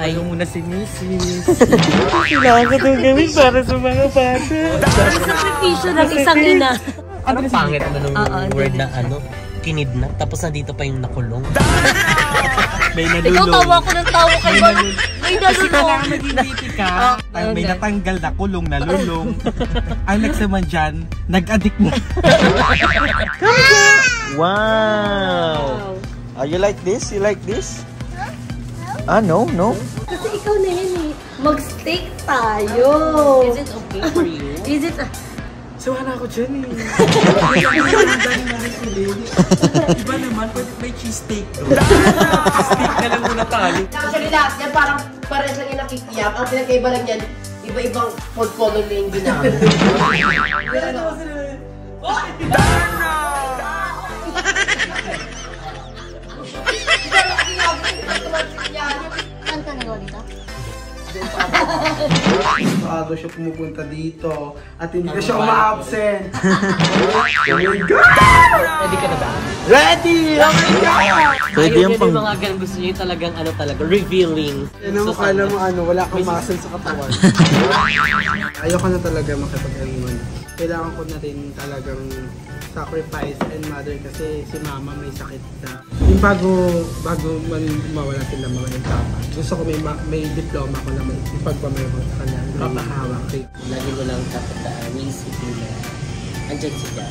Ayaw muna si Mrs. Kailangan ko itong gawin para sa mga bata. Sakripisyo ng isang ina. Ano pangit mo nung word na kinidnap, tapos nandito pa yung nakulong. May nalulong. Ikaw tawa ko ng tawa kayo. May nalulong. Kailangan mag-initi ka. May natanggal na kulong, nalulong. Ang next naman dyan, nag-addict na. Wow! You like this? You like this? No? Kasi ikaw na yan eh. Mag-steak tayo. Is it okay for you? Is it... Sawa na ako dyan eh. Iba naman, may cheese steak doon. Steak na lang muna tayo. Actually, lahat yan parang pares lang yung nakikiyap. Ang pinagkaiba lang yan, iba-ibang portfolio na yung ginamit. Saan ka nagawa dito? Bago siya pumupunta dito at hindi na siya uma-absent. Oh my God! Ready ka na ba? Ready! Oh my God! Pwede yung pang... mga ganun, gusto niyo talagang revealing. Yan mo, kala mo wala kang muscle sa katawan. Ayoko na talaga makipag-iwan. Kailangan ko na rin talagang sacrifice and mother kasi si mama may sakit na. Yung bago mawala sila mga etapas. Gusto ko may diploma ko na may ipagpamayo ko sa kanya. Papahawak. Lagi mo lang dapat iisipin na andyan siya.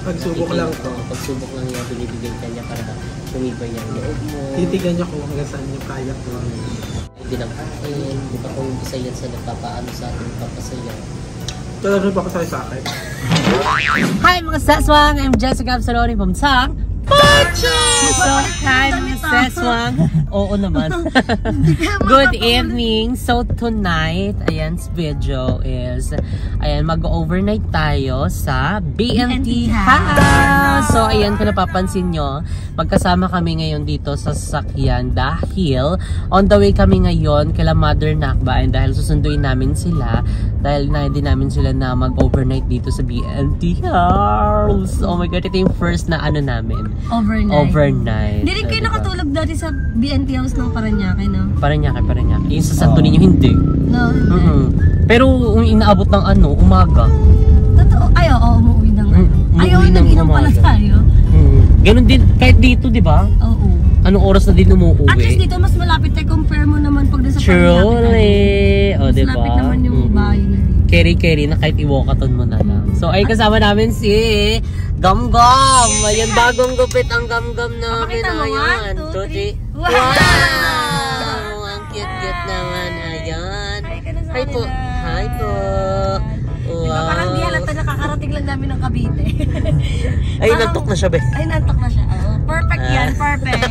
Pagsubok lang to. Pagsubok lang niya, binibigyan ka niya para tumibay niya ang loob mo. Titigan niya kung hanggang saan yung kaya ko. Hindi lang kain, di ba kung isa yan sa nagpapaano sa atin, papasaya. Talaga ba kasay sa akin? Hi mga Seswang! I'm Jessica Absaloni from Sang Pacho! So, hi mga Seswang! Oo naman. Good evening! So tonight, ayan, video is, ayan, mag-overnight tayo sa BNT House! So ayan, kung napapansin nyo, magkasama kami ngayon dito sa sasakyan dahil on the way kami ngayon kila Mother Nakba and dahil susunduin namin sila dahil din namin sila na mag-overnight dito sa BNT House. Oh my God, ito yung first na namin. Overnight. Hindi rin kayo nakatulog dati sa BNT House ng Paranaque, no? Paranaque. Yung sa Santo Niño, hindi. No, hindi. Pero inaabot ng umaga. Totoo? Umuwi ng nag-inom pala tayo. Ganon din, kahit dito, di ba? Oo. Anong oras na din umuuwi? At least dito, mas malapit tayo. Compare mo naman pag nasa Paranaque. Truly! O, diba? Mas malapit naman yung bahay na dito. Carry na kahit i-walkathon mo na lang. So, ay kasama namin si Gam-Gam! Ayan, bagong gupit ang Gam-Gam namin. Pakita mo, 1, 2, 3. Wow! Ang cute-cute naman. Ayan. Hi po. Hi po. Wow. Diba parang di halata nakakarating lang namin ng Cavite. Ay, nantok na siya, be. Ay, nantok na siya. Perfect yan, perfect.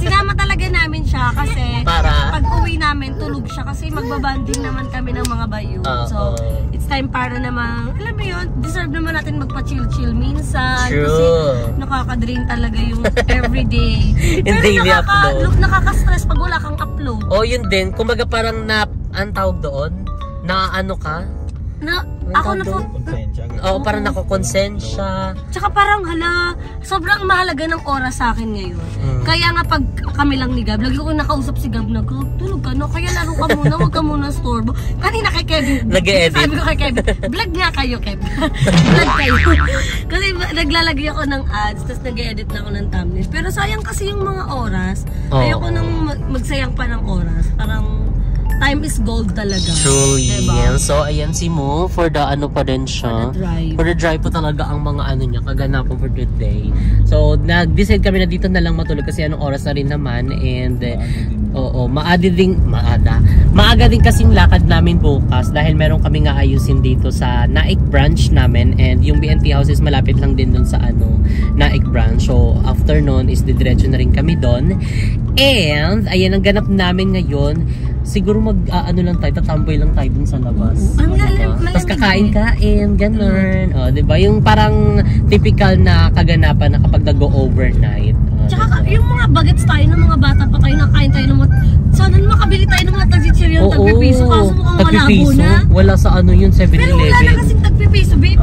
Sinama talaga namin siya kasi pag uwi namin, tulog siya kasi magbabanding naman kami ng mga bayu. So, it's time para naman, alam mo yun, deserve naman natin magpa-chill-chill minsan. True. Kasi nakaka-drain talaga yung everyday. Yung daily upload. Nakaka-stress pag wala kang upload. Yun din. Kumbaga parang ang tawag doon, na Ako na po. Parang nakokonsensya. Tsaka parang sobrang mahalaga ng oras sa akin ngayon. Kaya nga pag kami lang ni Gab, lagi ko nakausap si Gab na, tulog ka no? Kaya laro ka muna, huwag ka muna storbo. Kanina kay Kevin, sabi ko kay Kevin, vlog nga kayo, Kevin. Vlog kayo. Kasi naglalagay ako ng ads, tapos nag-edit na ako ng thumbnails. Pero sayang kasi yung mga oras. Ayoko nang magsayang pa ng oras. Parang time is gold talaga. Truly. Diba? So, ayan si Mo for the pa din siya. For the drive po talaga ang mga niya, kaganapan for the day. So, nag-decide kami na dito na lang matulog kasi anong oras na rin naman. And, maaga din kasing lakad namin bukas dahil meron kami nga ayusin dito sa Naik branch namin. And yung BNT House is malapit lang din dun sa Naik branch. So, after nun is didiretso na rin kami dun. And, ayan ang ganap namin ngayon. Siguro lang tayo, tatamboy lang tayo dun sa labas. Tapos kakain-kain, ganun. Diba? Yung parang typical na kaganapan na kapag nag-go-overnight. Tsaka yung mga bagets tayo ng mga bata pa tayo, nakain tayo ng mga... Sana makabili tayo ng mga tag-chichiryo ng tagpipiso. Kaso mukhang malabo na. Wala sa 7-Eleven. Pero wala na kasing tagpipiso, babe.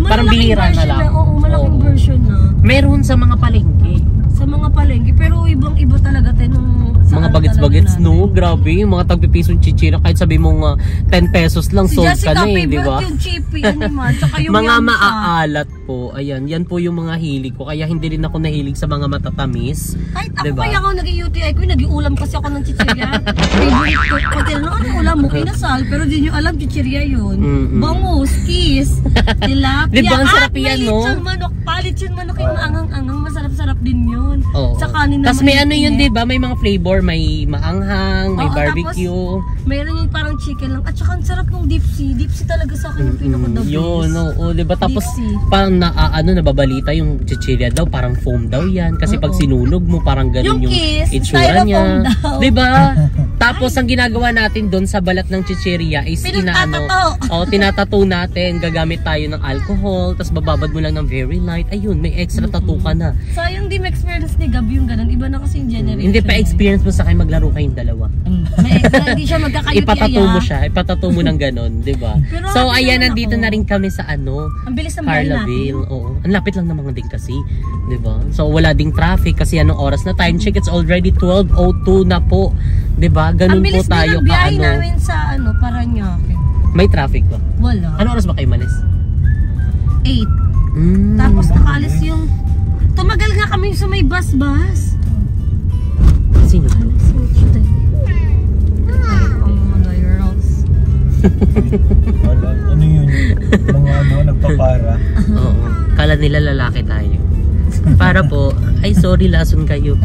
Parang bihira na lang. Malaking version na. Meron sa mga palengke. Sa mga palengke. Pero ibang-iba talaga tayo nung Mga bagets-bagets, no? Grabe, yung mga tagpipisong chichira. Kahit sabi mong 10 pesos lang, sold ka na eh, di ba? yung chippy animal, tsaka yung mga yamsa. maaalat po. Ayan, yan po yung mga hilig ko. Kaya hindi rin ako nahilig sa mga matatamis. Kahit ako diba? kaya ako nag-UTI ko, nag-iulam kasi ako ng chichirya. Favorite ko. Pati ano ulam mo, kinasal. Pero di nyo alam, chichirya yun. Bangus, kiss, tilapia. Diba ang sarap yan, no? At manok. Palit yung manok yung maangang-angang. Masarap-sarap din yun. Sa kanin na tapos may ano yun, diba? May mga flavor. May maanghang, may barbecue. Tapos, mayroon yung parang chicken lang. At saka ang sarap ng dipsy. Dipsy talaga sa akin yung pinaka-the best. Yun, diba? Tapos parang nababalita yung chichirya daw. Parang foam daw yan. Kasi pag sinunog mo, parang ganun yung itsura niya. Diba? Tapos ang ginagawa natin doon sa balat ng chichirya is tinatato natin. Gagamit tayo ng alcohol. Tapos bababad mo lang ng very light. Ayun, may extra tattoo ka na. Sayang di ma-experience ni Gab yung ganun. Iba na kasi yung generation. Hindi pa experience mo sa akin maglaro kayong dalawa. Hindi siya magkakayot. Ipatato mo ng ganun, di ba? So ayan, nandito na rin kami sa ang bilis ng bahay natin. Oo. Ang lapit lang naman din kasi, di ba? So wala ding traffic kasi anong oras na time check, it's already 12:02 na po. Di ba? Ganun po tayo ka biyahe namin sa Paranaque. May traffic ba? Wala. Ano oras ba kayo malis? 8. Tapos nakalis yung tumagal nga kami sa may bus. Sino po? Ano yun? Mga nagpapara. Oo. Kala nila lalaki tayo. Para po, ay sorry, lason kayo.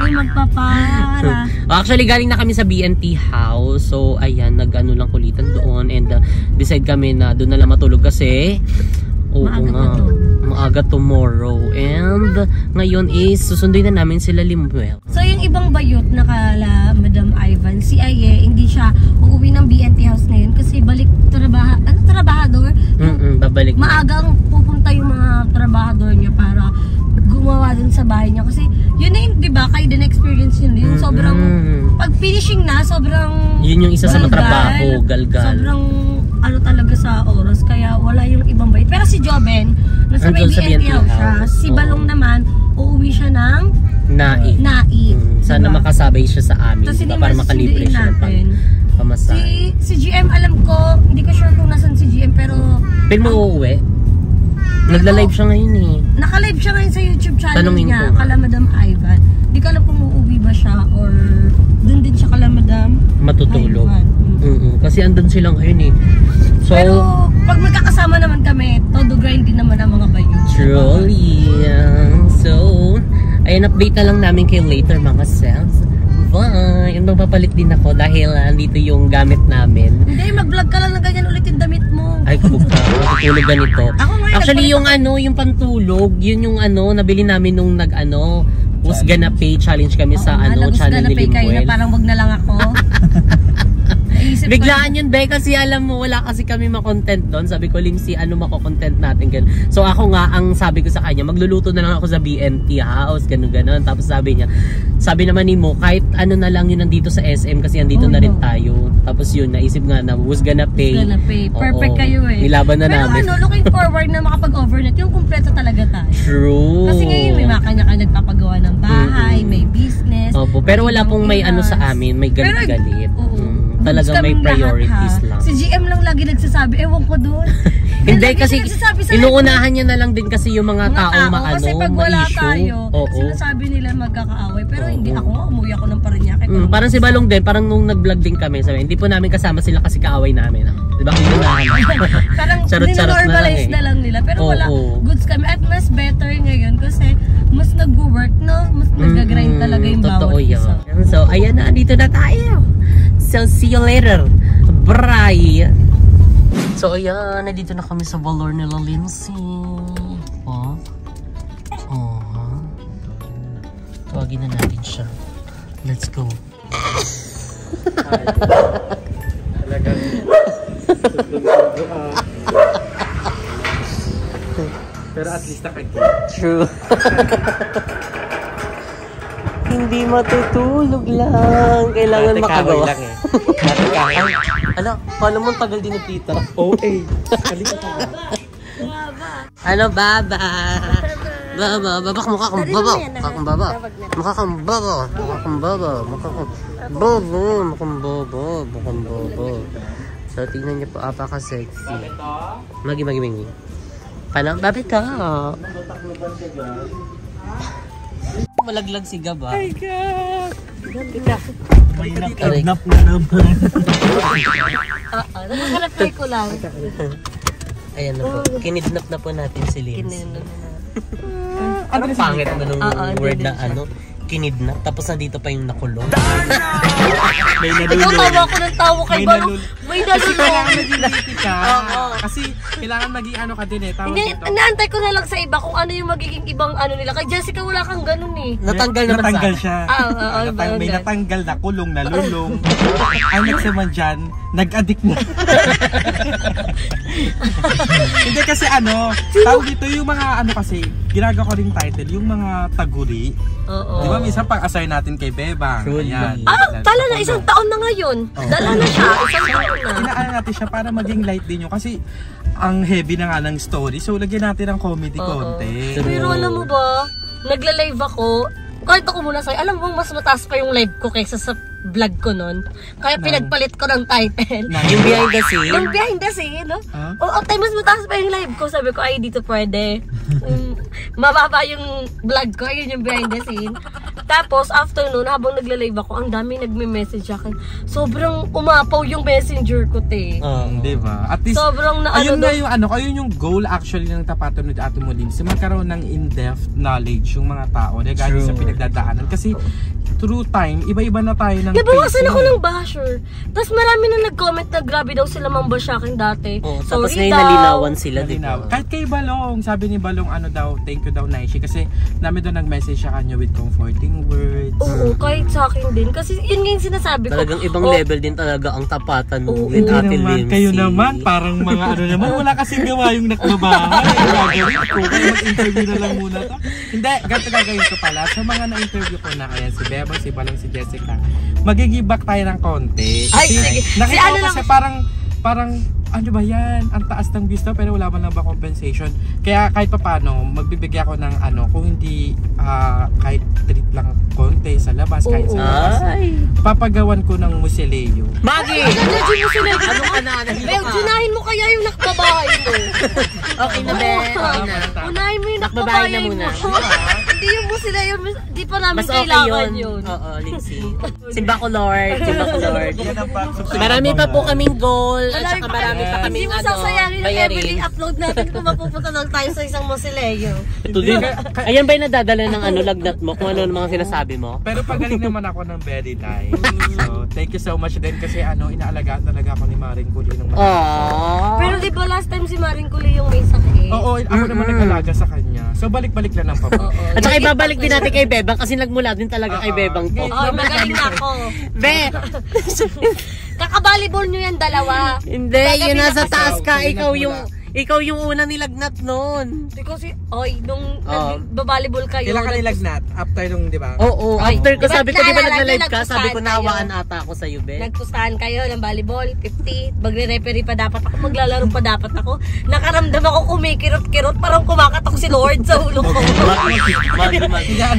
Ay magpapara. Actually, galing na kami sa BNT house. So, ayan, nag-ano lang kulitan doon. And decide kami na doon na lang matulog kasi maaga tomorrow. And ngayon is susunduin na namin sila Limuel. So yung ibang bayot na kala Madam Ivan, si Aye, hindi siya uuwi ng BNT house ngayon kasi balik trabahador? Babalik. Maagang pupunta yung mga trabahador niya para gumawa dun sa bahay niya. Kasi yun na yun, di ba? Kayo din experience yun. Yung sobrang, pag finishing na, sobrang yun yung isa sa matrabaho, galgal. Sobrang talaga sa oras, kaya wala yung ibang bayot. Pero si Joben, nasa may BNT house siya. Si Balong naman, uuwi siya ng Naik. Sana makasabay siya sa amin, diba? Para makalibre siya ng pamasahe. Si GM, alam ko, hindi ko sure kung nasan si GM, pero mo uuwi? Nagla-live siya ngayon eh. Naka-live siya ngayon sa YouTube channel tanungin niya, kala Madam Ivan. Hindi ko alam kung uuwi ba siya or dun din siya kala Madam matutulog. Kasi andun silang ngayon eh. So, pero pag magkakasama naman kami, todo grind din naman ang mga bayo. Truly. So, ayun, update na lang namin kayo later mga sales. Bye! Magpapalit din ako dahil andito yung gamit namin. Hindi, mag-vlog ka lang na ganyan ulit yung damit mo. Ay, kabog ka. Matutulog ganito. Actually, yung yung pantulog, yun yung nabili namin nung Who's Gonna Pay challenge kami sa channel ni Limuel. Parang wag na lang ako. Biglaan yun, Be, kasi alam mo, wala kasi kami makontent doon. Sabi ko, Limsi, makokontent natin, ganun. So ako nga, ang sabi ko sa kanya, magluluto na lang ako sa BNT house, ganun. Tapos sabi naman ni Mo, kahit na lang yun nandito sa SM, kasi andito na rin tayo. Tapos yun, naisip nga na, Who's Gonna Pay. Who's Gonna Pay. Perfect kayo eh. Nilaban na namin. Pero looking forward na makapag-overnight, yung kumpleto talaga tayo. True. Kasi ngayon, may kanya-kanya nagpapagawa ng bahay, may business. Opo, pero wala pong may sa amin, may galit-galit. Talagang may priorities lang. Si GM lang lagi nagsasabi, ewan ko doon. Hindi kasi inuunahan niya na lang din kasi yung mga taong kasi pag wala tayo, Oo. sinasabi nila magkakaaway. Pero hindi ako, umuwi ako ng Paranaque. Parang si Balong din, parang nung nag-vlog din kami, sabi, hindi po namin kasama sila kasi kaaway namin. Diba? Parang normalize na lang nila. Pero wala, goods kami. At mas better ngayon kasi mas nag-work, no? Mas nag-grind talaga yung bawat isa. So, ayan na, dito na tayo. So, see you later. Bye! So, ayan, nandito na kami sa Valor nila Lindsay. Tawagin na natin siya. Let's go. Talagang pero at least nakagin. True. Hindi matutulog lang. Kailangan makagawa. Lang eh. Ala, paano mo tagal din nagkita? OA. Halika ka ba? Ano, baba? Baba, mukha kang baba. Mukha kang baba. Mukha kang baba. Mukha kang baba. Mukha kang bobo. Mukhang bobo. Mukhang bobo. So, tingnan niyo po, apaka-sexy. Magi. Paano? Bakit ka? Malaglag si Gab, Ay, God! May nakadnap na naman. Nakakalapay ko lang. Ayan na po. Kinidnap na po natin si Lindsay. Ano Pangit na nung word na ano, kinidnap. Tapos nandito pa yung nakulong. May Ikaw nalulong. tawa ko ng tawa kay Balong. May Kasi kailangan nalulong. maging witty ka. Kasi kailangan maging ano ka din eh. Tawag Hindi, dito. naantay ko na lang sa iba kung ano yung magiging ibang ano nila. Kay Jessica wala kang ganun eh. Natanggal naman Natanggal sa siya. May natanggal na kulong, nalulong. Ang naman dyan, nag-addict na. Hindi kasi ano, tawag dito yung mga ano kasi, ginagawa ko rin title, yung mga taguri. Oo. Di ba minsan pag-assign natin kay Bebang. Truly. Ayan. Tala na, isang taon na ngayon. Dala na siya, isang taon na. Inaano natin siya para maging light din yun. Kasi ang heavy na nga ng story. So lagyan natin ng comedy konti. Pero alam mo ba, nagla-live ako, kahit ako muna sa'yo, alam mo mas mataas pa yung live ko kaysa sa vlog ko nun. Kaya pinagpalit ko ng title. yung behind the scene. Yung behind the scene, no? Oo, tayo mas mataas pa yung live ko. Sabi ko, ay, dito pwede. Mababa yung vlog ko, ayun yung behind the scene. Tapos, after nun, habang nagla-live ako, ang dami nagme-message akin. Sobrang umapaw yung messenger ko, te. Di ba? At least, Sobrang na ayun ano na yung ano, ayun yung goal actually ng Tapatan with Ate Molin. Si magkaroon ng in-depth knowledge yung mga tao na galing sa pinagdadaanan. Kasi, through time, iba-iba na tayo ng nabawasan facing. ako ng basher. Tapos marami na nag-comment na grabe daw sila mambash akin dati. Tapos Sorry ngayon daw. nalinawan sila, di ba? Kahit kay Balong, sabi ni Balong ano daw, thank you daw Naishi kasi namin doon nag-message siya kanya with comforting words. Oo, kahit sa akin din. Kasi yun nga yung sinasabi ko. Talagang ibang level din talaga ang tapatan mo Oo. with Ate naman, Lindsay. kayo naman, parang mga ano naman, wala kasing gawa yung nakbabahan. Gagawin ko, kaya mag-interview na lang muna to. Hindi, ganito gagawin ko pala. Sa mga na-interview ko na, ayan, si Bebang, si Balong, si Jessica, mag-give back tayo ng konti. Ay, sige. Nakita Si ano ko kasi parang, ano ba yan? Ang taas ng views daw, pero wala man lang ba compensation. Kaya kahit pa paano, magbibigay ako ng ano, kung hindi kahit treat lang konti sa labas, kahit sa labas, papagawan ko ng musileo. Magi! Judge mo sila. Anong ka na? Bel, junahin mo kaya yung nakbabahay mo. Okay na, Be. Okay na. Unahin mo yung Nakbabahay nakbabahay na mo. muna. Hindi yung mo sila yun. Di pa namin Mas okay kailangan yun. yun. Oo, Lindsay. Simba ko, Lord. Simba ko, Lord. Yan ang back. Marami pa po kaming goal at saka marami pa Hindi kaming mo sasayangin ang bayarin. every upload natin kung mapupunta lang tayo sa isang Mosileo. Ito din. Ayan ba yung nadadala ng ano lagnat mo? Kung ano ang mga sinasabi mo? Pero pagaling naman ako ng very nice. So, thank you so much din kasi ano, inaalagaan talaga ako ni Maring Kuli ng mga. Aww. Pero di ba last time si Maring Kuli yung may sakit? Oo, ako naman nag-alaga sa kanya. So, balik-balik lang ng papa. At saka ibabalik din natin kay Bebang kasi nagmula din talaga kay Bebang to. Oh, magaling na ako. Be! Kakabalibol nyo yan dalawa. Hindi, yun nasa taas ka. Ikaw, Ikaw yung una nilagnat noon. Kasi, oy, nung Oh. nagbabalibol kayo. Kailan ka nilagnat? After nung, di ba? Oo, after ko Diba, sabi ko, di ba naalala nagla-live nyo, ka? Sabi ko, nagpustahan nawaan kayo. ata ako sa'yo, Be. Nagpustahan kayo ng volleyball, 50. Magre-referee pa dapat ako, maglalaro pa dapat ako. Nakaramdam ako kumikirot-kirot, parang kumakatok si Lord sa ulo ko. Magi.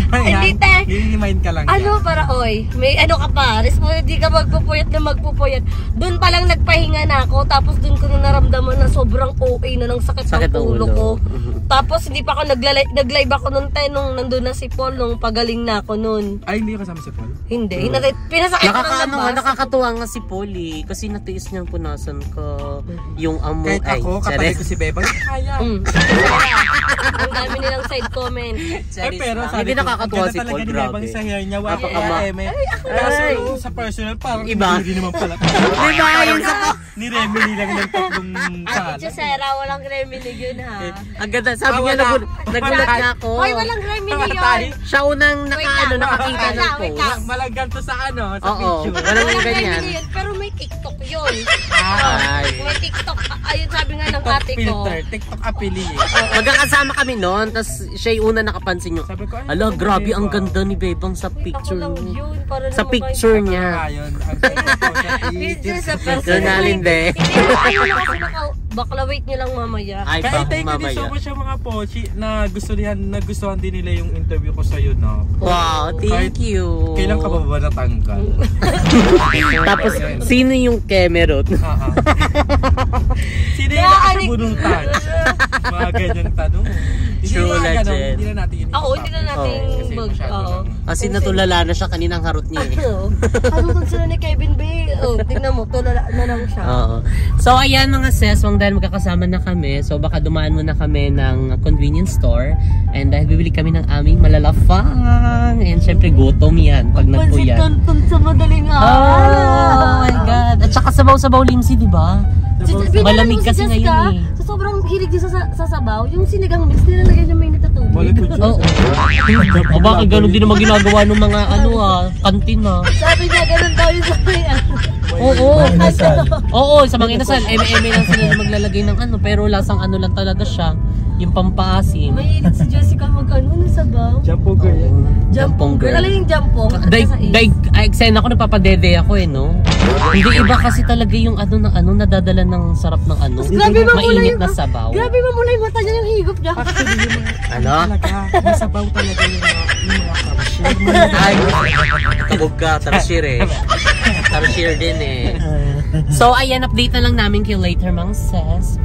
Hindi, te. Nililimayin ka lang Ano para, oy, may ano ka pa, hindi ka magpupuyat na magpupuyat. Doon pa lang nagpahinga na ako, tapos doon ko na naramdaman na sobrang OA na ng sakit ng Sakit ng ulo ulo. ko. Tapos hindi pa ako nag-live ako noon tayo nung nandun na si Paul, nung pagaling na ako noon. Ay, hindi kasama si Paul. Hindi, pinasakit ko ng labas. Nakakatuwa nga si Polly kasi natiis niyang punasan ka yung amo. Kahit ako, kapatid ko si Bebang, kaya. Ang dami nilang side comment. Pero sabi Hindi ko, nakakatuwa ganda si talaga Paul, ni grabe. Bebang sa hair niya, wala pa Napakama. eme. Kaso sa personal, parang Iba. hindi naman pala. Diba? Yung sa... Ni-remedy lang ng tatlong Ate sala. Chesera, walang reminig yun ha. Ang ganda. Sabi niya, nagulat na ako. Hoy, walang reminig yun. Siya unang nakakita wait ng lang, wait post. lang. Malagyan to sa ano, sa Oo. picture. Walang Walang ganyan. reminig yun, pero may TikTok yun. Ay. May TikTok, ayun sabi nga ng TikTok ate ko. filter, TikTok affiliate. Magkakasama kami noon, tapos siya yung una nakapansin yung, Sabi ko, ay, ala, ano grabe ba, ang Bebang? ganda ni Bebang sa Ako picture lang niya. yun, para Sa naman picture niya. Ayun, ang picture Picture sa Personalin, be. Hindi, ayun na kasi Bakla, wait nyo lang mamaya. Ay, Kaya pa, thank you din so mamaya. much sa mga pochi na nagustuhan din nila yung interview ko sa'yo, no? Wow, thank you. Kailan ka ba natanggal? Tapos, sino yung Cameron? Sino yung nakasabunutan? Mga ganyang tanong. True legend. Hindi na natin yun. Ako, hindi na natin Kasi masyado lang. Kasi natulala na siya kaninang harot niya eh. Ano sila ni Kevin Bay? Oh, tingnan mo, tulala na lang siya. Oo. So ayan mga seswang, dahil magkakasama na kami, so baka dumaan muna kami ng convenience store and dahil bibili kami ng aming malalafang and syempre gutom yan pag nagpuyat. Pansit-canton sa madaling araw. Oh my god. At saka sabaw-sabaw limsi, di ba? Malamig kasi ngayon eh. So, sobrang hilig din sa sabaw. Yung sinigang mix, nilalagay niya may natatubig. Oo. O baka ganun din naman ginagawa ng mga kantin Sabi niya, ganun daw yung sabi. Oo. Oo, sa mga inasal, eme-eme lang sila na maglalagay ng pero lasang lang talaga siya. Yung pampaasim. May hilig si Jessica ng sabaw. Jampo girl. Jampong girl. Alam yung jampong? Eksena ko, nagpapadede ako no. Hindi iba kasi talaga yung nadadala ng sarap ng Grabe mainit na sabaw. Grabe mamulay mata niya yung higop niya. Masabaw talaga yung mga kamshir. Ay, kabog ka, tarashir eh. Tarashir din eh. So ayan, update na lang namin kayo later mga sis.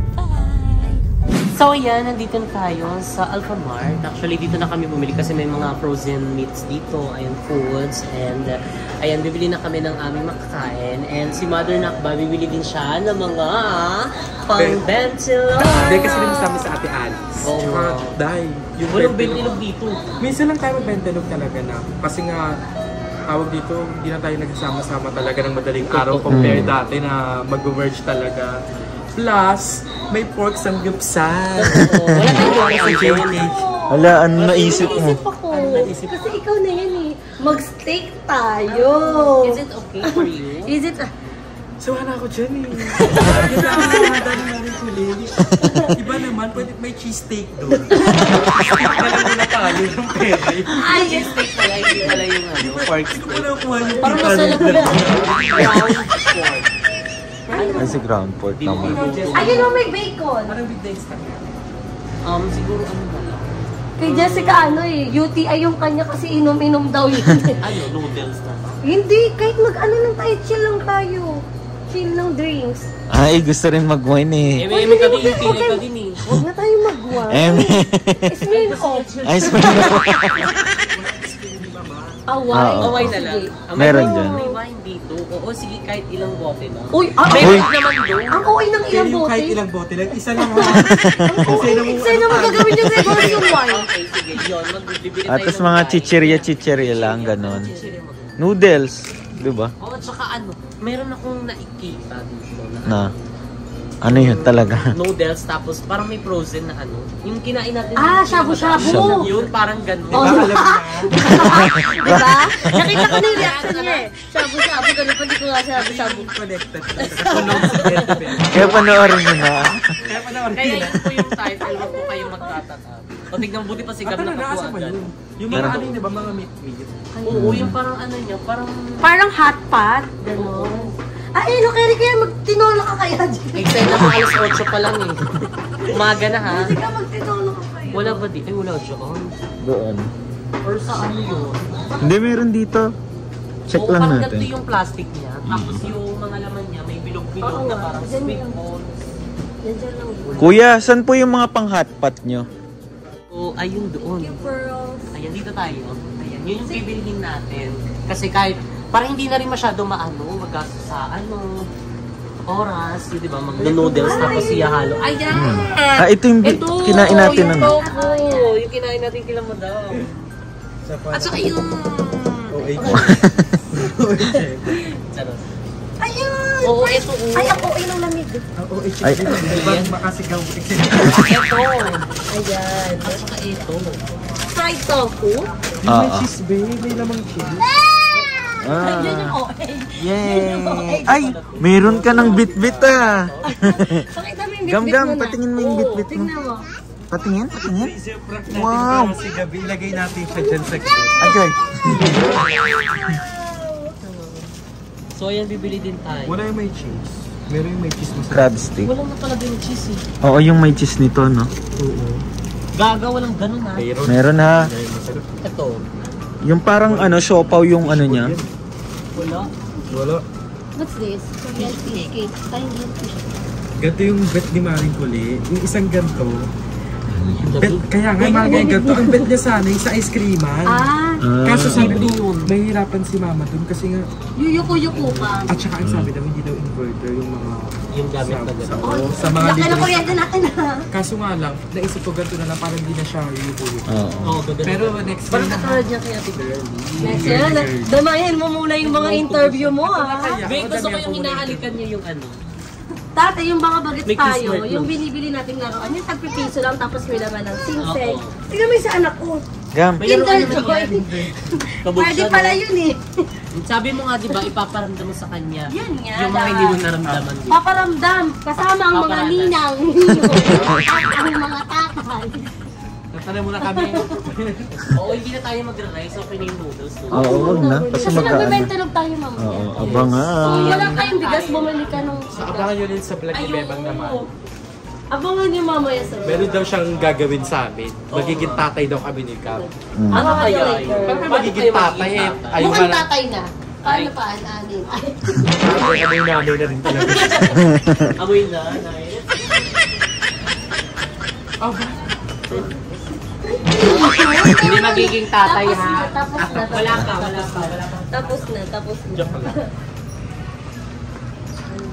So ayan, nandito na tayo sa Alfamart. Actually, dito na kami bumili kasi may mga frozen meats dito. Ayan, foods. And ayan, bibili na kami ng aming makakain. And si Mother Nakba, bibili din siya ng mga pang-bentilo. Hindi kasi rin sa sa Ate Alice. Oo. Dahil yung Walang bentilog dito. Minsan lang tayo mag-bentilog talaga na. Kasi nga, tawag dito, hindi na tayo nagsasama-sama talaga ng madaling araw compare dati na mag-merge talaga. Plus, may pork samgyupsal. Wala tayong pork. Wala, ano naisip mo? Naisip ako. Kasi ikaw na yan eh. Mag-steak tayo. Is it okay for you? Is it... So, wala ako dyan eh. Iba naman, pwede may cheesesteak doon. Alam mo na tayo ng pere. Ay, yes, steak pala. Hindi pala yung pork Hindi ko steak. na kuha yung Parang masarap na ground pork. Ay, si ground pork naman. Ayun mo, may bacon. Parang big days ka. Siguro na lang. Kay Jessica, UTI yung kanya kasi inom-inom daw yun. Noodles na. Hindi, kahit mag-ano lang tayo, chill lang tayo. Chill lang drinks. Ay, gusto rin mag-wine eh. Eme ka din, yung ka din eh. Huwag na tayo mag-wine. Smell off. Ay, smell ako. Away. Oo. Away na lang. Meron dyan. May wine dito. Oo, sige, kahit ilang bote na. Uy, May Uy. wine naman doon. ang okay ng ilang Yung bote. kahit ilang bote lang, isa lang ha. Isa naman gagawin niya siguro yung wine. Okay, sige, yun. Magbibili tayo At tapos ng mga wine. chichirya lang, ganon. Chichirya mo. Noodles, di ba? Oo, at saka meron akong nakikita dito Na, ano yun talaga? noodles, tapos parang may frozen na yung kinain natin. Shabu-shabu. Yun, parang ganun. Oh, Alam mo na. diba? Nakita ko na yung reaction niya eh. Shabu-shabu, ganun pa di ko nga shabu-shabu. Connected. Kaya panoorin mo na. Kaya pa naman. Kaya yun po yung title, huwag po kayong magtatatap. O tignan, buti pa si Gab Talaga, nakakuha asa ba agad. yun? Yung mga ano yun, diba? Mga meat. Oo, yung parang niya, parang... Parang hot pot. Ganun. Ay, kaya magtinola ka kaya dyan. Excited na alas 8 pa lang eh. Umaga na ha. Sige, magtinola ka kaya. Wala ba di? Ay, wala siya. Doon. Or sa yun? Hindi, meron dito. Check Oo, lang parang natin. ganito yung plastic niya. Tapos yung mga laman niya, may bilog-bilog Oo na nga, parang dyan sweet lang. balls. Yan dyan lang. Kuya, saan po yung mga pang hotpot nyo? So, ayun doon. Yung pearls. Ayan, dito tayo. Ayan, yun yung bibilhin natin. Kasi kahit, parang hindi na rin masyado magastos sa oras, yun, di ba? Mag-noodles tapos ihalo. Ayan! Ito yung kinain natin. Yung Ano? tofu. Yung kinain natin kila madam. At saka yung... Charot. Ayun! Oo, ito. Ay, ako ay nang lamig. Ay. Ibang makasigaw. Ito. Ayan. At saka ito. Fried tofu. May cheese babe, may lamang cheese. Yan yung OA. Yay! Ay, meron ka ng bit-bit ah. Pakita mo yung Gam, bit-bit gam, mo na. patingin mo yung bit-bit mo. Tingnan mo. Patingin. Wow! Wow. Si Gabi, ilagay natin siya dyan sa gilid. Okay. So, ayan, bibili din tayo. Wala yung may cheese. Meron yung may cheese masarap. Crab stick. Walang na pala din cheese eh. Oo, yung may cheese nito, no? Oo. Gaga, walang ganun ha. Meron. Meron ha. Masarap. Ito. Yung parang siopaw yung ano niya. Wala. Wala. What's this? Salty cake. Tiny fish. Ganito yung bet ni Maring Kuli. Yung isang ganito. Bet, kaya nga mga ganito. Ang bet niya sana yung sa ice creaman. Kaso sabi ko, mahirapan si mama dun kasi nga. Yuyuko-yuko pa. At saka ang sabi daw, hindi daw inverter yung mga Yung gamit na gano'n. sa mga Laki na libre. kuryente natin ha. Kaso nga lang, naisip ko ganito na lang parang hindi na siya yuyuko-yuko. Oo. Oo, gagano. Pero next Parang time katulad niya kay Ate Girl. Next year, damayan mo muna yung mga interview mo ha. Wait, gusto ko yung hinahalikan niya yung ano. Dati yung mga bagets May tayo, Christmas, no? yung binibili nating laruan, yung tagpipiso lang tapos may laman ng singseng. Oo. Tingnan mo yung sa anak ko. Gam. Kinder Joy. Pwede pala yun eh. Sabi mo nga, di ba, ipaparamdam mo sa kanya. Yan nga. Yung mga hindi mo naramdaman. Di ba? Paparamdam, kasama ang mga Paparamdam. ninang, at ang mga tatay. Natanay muna kami. Oo, hindi na tayo magra-rice. Okay na yung noodles. No? Oo, wag na. Kasi Kasi mag-ano. nagbibenta tayo mamaya. Oo, Kung abangan. wala kayong bigas, bumili ka nung Abangan yun din sa vlog ni Bebang naman. Abangan niyo mamaya sa Meron daw siyang gagawin sa amin. Magiging tatay daw kami ni Cam. Ano kaya Later. yun? Paano magiging tatay eh? Ayun Mukhang na. tatay na. Paano pa, anin? Ay, Amoy nanay na rin talaga. Amoy na, nay. Hindi magiging tatay tapos ha. na, tapos na. Wala ka, wala ka, wala ka. Tapos na, tapos na. Joke lang.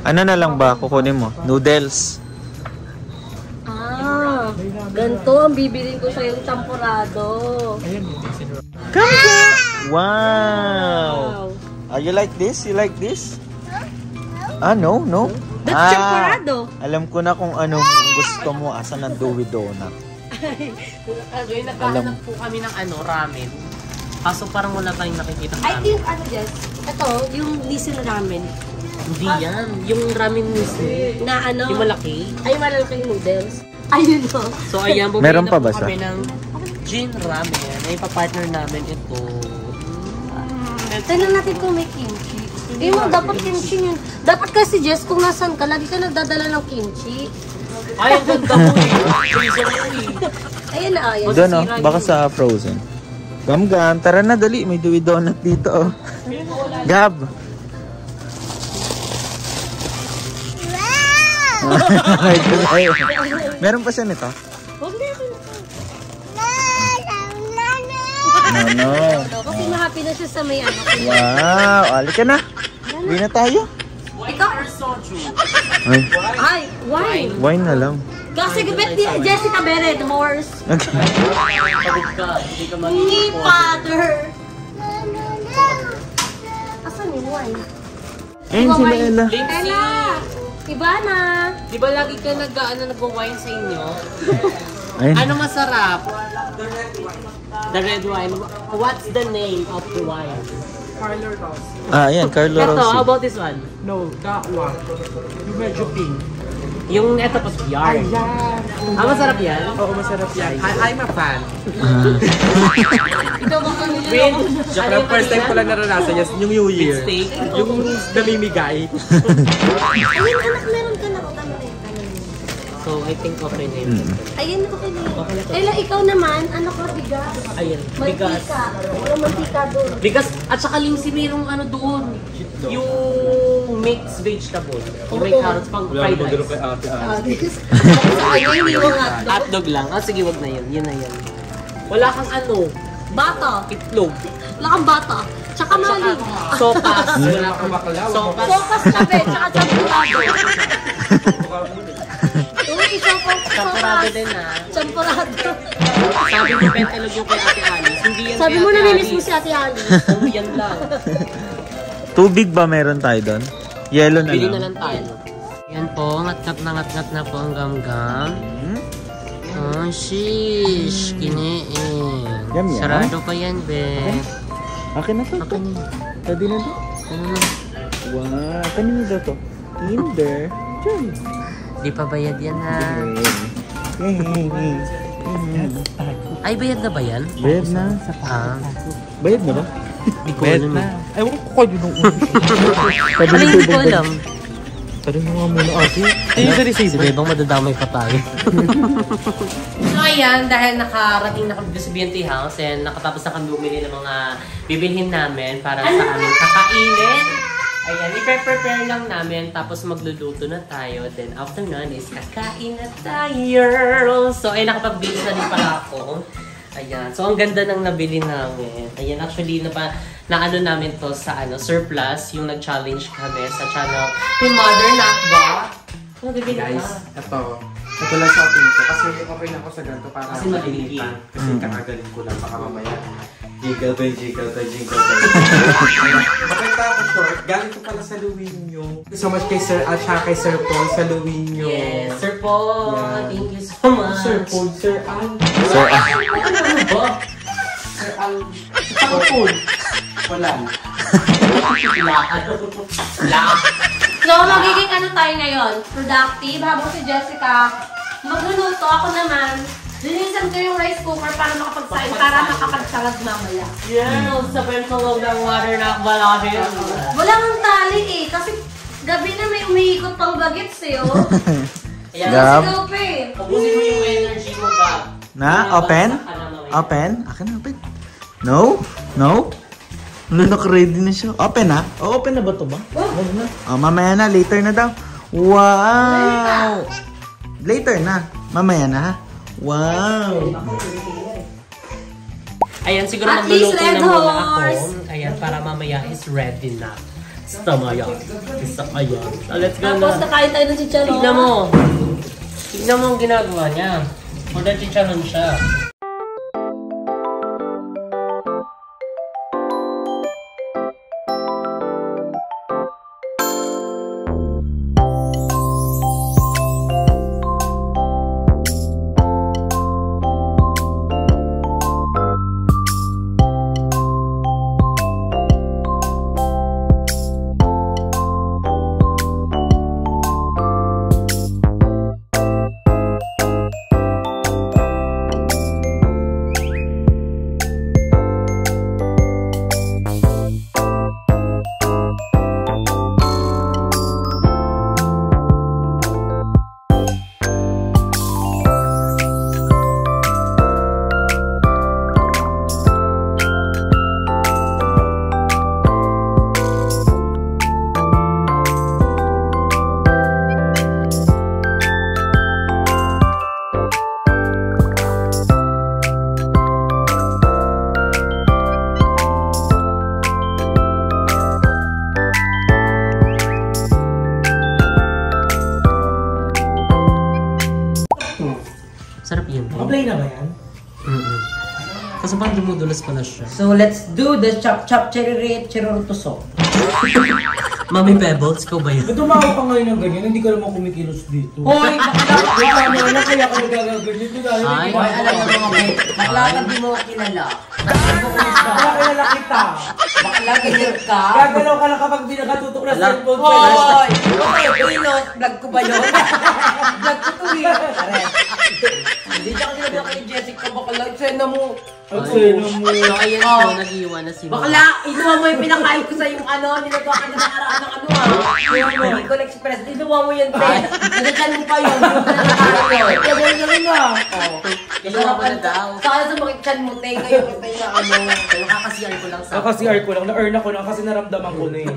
Ano na lang ba kukunin mo? Noodles. Ah, ganito ang bibilin ko sa yung champurado. Ayan, Wow! You like this? You like this? Ah, no, no. That's champurado. Alam ko na kung anong gusto mo. Asan ang Dewey Donut? Again, naghahanap po kami ng ano, ramen. Kaso parang wala tayong nakikita ng I ramen. think, ano Jess, ito, yung Nissin ramen. Hindi yan. Yung ramen mismo. Na ano, Yung malaki. ay malalaking noodles. Ayun o. So ayan, bumili Meron na pa po ba siya? kami ng gin ramen. Ay papartner namin ito. Tignan natin kung may kimchi. Hindi mo, dapat kimchi yun. Dapat kasi Jess, kung nasan ka, lagi ka nagdadala ng kimchi. Ay, ang ganda mo eh. Freezer mo eh. Ayan na, ayan. Doon, oh. Baka sa frozen. Gam, tara na, dali. May Dewey Donut dito, oh. Gab! Meron pa siya nito? Huwag na yun. No. Kasi ma-happy na siya sa may ano. Wow! Alika na. Uwi na tayo. Ikaw? Ay, Ay, wine. wine na lang. Kasi gabit ni Jessica Beret, horse. Okay. Pagod ka. Hindi ka Ni mag-import. father. Asan yung wine? Ayun sila, Ella. Ella! Iba na. Di ba lagi ka nag-wine sa inyo? Ayun. Ano masarap? The red wine. What's the name of the wine? Parlor Rose. Ayan, Carlo Ito, how Rossi. about this one? No, that one. Yung medyo pink. Yung ito pa yard. Ayan. Ah, masarap yan? Oo, masarap yan. I'm a fan. Ito ba kami With, Joke lang, first time ko lang naranasan yan. Yung New Year. steak? Yung namimigay. Ayun, anak, meron ka na. Tama na yun. So, I think okay na yun. Ayun, okay na yun. Ella, ikaw naman, ano ka, bigas? Ayun, bigas. Mantika. Walang mantika doon. Bigas, at saka linsi mayroong ano doon. Yung mixed vegetable. Yung may carrots pang fried rice. Sa kanya, hindi yung hotdog. Hotdog lang. Ah, sige, wag na yun. Yun na yun. Wala kang ano, Bata. itlog. Wala kang bata. Tsaka maling. Sopas. Wala kang bakla. Sopas. Sopas tabi, tsaka champurado. Uy, sopas. Champurado din ah. Champurado. Sabi ni Ben Elog yung kay Ate Alice. Hindi yan Sabi kay mo Ate naminis mo Alice. si Ate Ali. Oo, yan lang. Tubig ba meron tayo doon? Yellow na Bili na lang. lang tayo. Yan po, ngat-ngat na po ang gam-gam. Oh, sheesh. Kiniin. Yum, yum. Sarado pa yan, Ben. Akin na to. Akin na. Pwede na to. Ano na? Wow, kanina daw to. Kinder. Joy. Di pa bayad yan ha. Ay, bayad na ba yan? Bayad na. Ah, Bayad na ba? di ko alam. eh. Ewan ko kayo nung ulo. Sabi Ano ni hindi ko Kuya Bong, alam? Tari mo nga muna ate. Ayun sa receiver. Sige, bang madadamay pa tayo. So ayan, dahil nakarating na kami sa BNT House and nakatapos na kami bumili ng mga bibilhin namin para sa aming kakainin. Ayan, i-prepare lang namin tapos magluluto na tayo. Then after nun is kakain na tayo. So ay nakapag-bilis na din pala ako. Ayan, so ang ganda ng nabili namin. Ayan, actually na ano namin to sa surplus, yung nag-challenge kami sa channel ni Mother Nakba. Ano bibili ka? Guys, ito lang shopping ko. Kasi okay na ako sa ganito para Kasi maliliki. Kasi kakagaling ko lang. Baka mamaya. Jiggle by jiggle by jiggle by. Bakit ako short? Galing ko pala sa Luwinyo. Thank you so much kay Sir at kay Sir Paul sa Luwinyo. Yes, Sir Paul. Yeah. Thank you so much. Sir Paul, Sir Al. Sir Al. Ano ba? Sir Al. Sir Paul. Wala. So, magiging ano tayo ngayon? Productive. Habang si Jessica magluluto, ako naman, linisan ko yung rice cooker para makapagsain, para makapagsalad mamaya. Yes, sa pensalog ng Mother Nakba natin. Wala nang tali eh, kasi gabi na may umiikot pang bagets eh, oh. Ayan, Gab. Sigaw pa eh. ubusin mo yung energy mo, Gab. Na? Open? Open? Akin na open. No? No? Ano, naka-ready na siya. Open na? Oh, open na ba ito ba? Huwag na. Oh, mamaya na. Later na daw. Wow! Later na. Mamaya na ha? Wow! Ayan, siguro At least magluluto Red na muna ako. Horse. Ayan, para mamaya is ready na. Tama yan. Isa ayan. So, let's go Tapos na. nakain tayo ng chicharon. Tignan mo. Tignan mo ang ginagawa niya. Pwede chicharon siya. Sarap yun. Play na ba yan? Kasi parang dumudulas pa na siya. So let's do the chop-chop cherry chirorutoso. Mami Pebbles, ikaw ba yun? Tumawa ka ngayon ng ganyan, hindi ka naman kumikilos dito. Hoy! Wala mo na kaya ka nagagaganyan dito dahil Ay, hindi Hoy, ka alam mo mga may bakla di mo kilala. Wala kilala kita. Bakla ganyan ka. Gagalaw ka lang kapag binakatutok na cellphone. Hoy! Pilot! Vlog ko ba yun? Vlog ko to eh. Hindi ka kinagawa kay Jessica bakla. Sena mo. Sena mo. So, ayan po, nag-iwan na si Mama. Bakla! Inuwa mo yung pinakain ko sa yung nilagawa ka na nakaraan ng yung Bicol Express. Inuwa mo yun, te. Nagatan mo pa yun. Gawin na rin na. Inuwa mo na daw. Saka sa makikichan mo, te. Ngayon ko tayo na Nakaka-CR ko lang sa... Nakasi-R ko lang, na-earn ako lang kasi naramdaman ko na eh.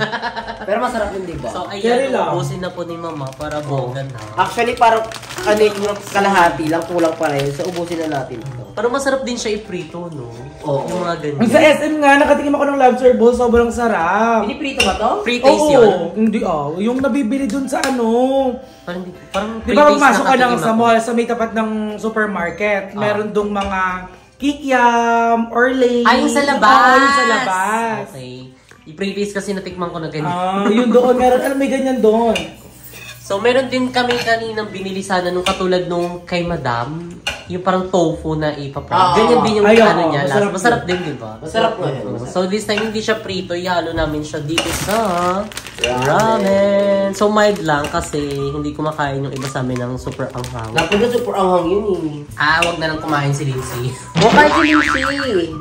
Pero masarap yun, di ba? So, Carry ayan, lang. ubusin na po ni Mama para bonggan na. Actually, parang yung kalahati lang, kulang pa rin. So, ubusin na natin ito. Pero masarap din siya i-prito, no? Oo. Yung mga ganyan. Sa SM nga, nakatikim ako ng lobster ball, sobrang sarap. Piniprito ba to? Free taste yun. Hindi yung nabibili dun sa ano. Parang Di ba pre-taste pumasok ka nakatikim lang sa ako. mall, sa may tapat ng supermarket, meron dong mga kikiam, or lace. Ay, yung sa labas! Oo, yung sa labas. Okay. I-pre-taste kasi natikman ko na ganyan. Yun doon, meron, may ganyan doon. So, meron din kami kaninang binili sana nung katulad nung kay Madam. Yung parang tofu na ipaprito. Ganyan din yung Ayaw, ano niya. masarap Masarap din, di ba? Masarap nga yun. So, this time hindi siya prito. Ihalo namin siya dito sa Ramen. So mild lang kasi hindi kumakain yung iba sa amin ng super anghang. Napunta super anghang yun Wag na lang kumain si Lindsay. Mukha si Lindsay.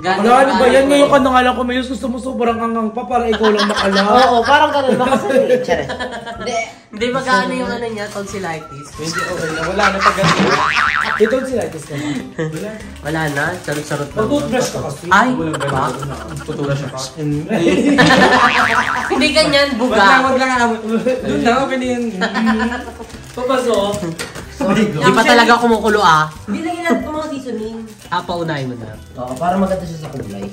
Ano ba yan? Ngayon ka na nga lang kumayos. Gusto mo sobrang angang pa para ikaw lang makala. Oo, parang ganun ba kasi? Charet. Hindi magkano yung ano niya, tonsillitis. Hindi, okay na. Wala na pag ganito. Ito sila, ito ka na. Wala na, sarot-sarot lang. Pag-toothbrush ka kasi. Ay, walang ba? Toothbrush ka. Hindi ganyan, buga. Wag lang aamot. Doon na, okay na yan. Papasok. Di pa talaga kumukulo Hindi lagyan natin yung mga seasoning. Paunahin mo na. Oo, para maganda siya sa kulay.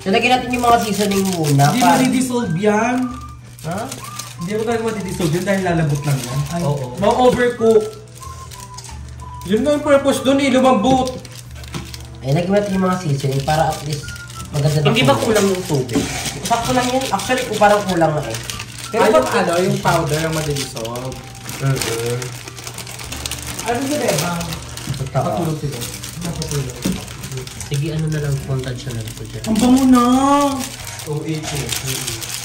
So, lagyan natin yung mga seasoning muna. Hindi ma-dissolve yan. Ha? Hindi mo talaga ma-dissolve yun dahil lalabot lang yan. Oo. Ma-overcook. Yun nga yung purpose doon lumambot. Ay, lagyan natin yung mga seasoning para at least maganda na Hindi ba kulang yung tubig? Sakto lang yan. Actually, parang kulang na eh. Pero pag yung powder ang ma-dissolve. Ano ba diba? Patulog sila. Patulog. Sige, ano na lang, montage na lang po dyan. Ang bango na!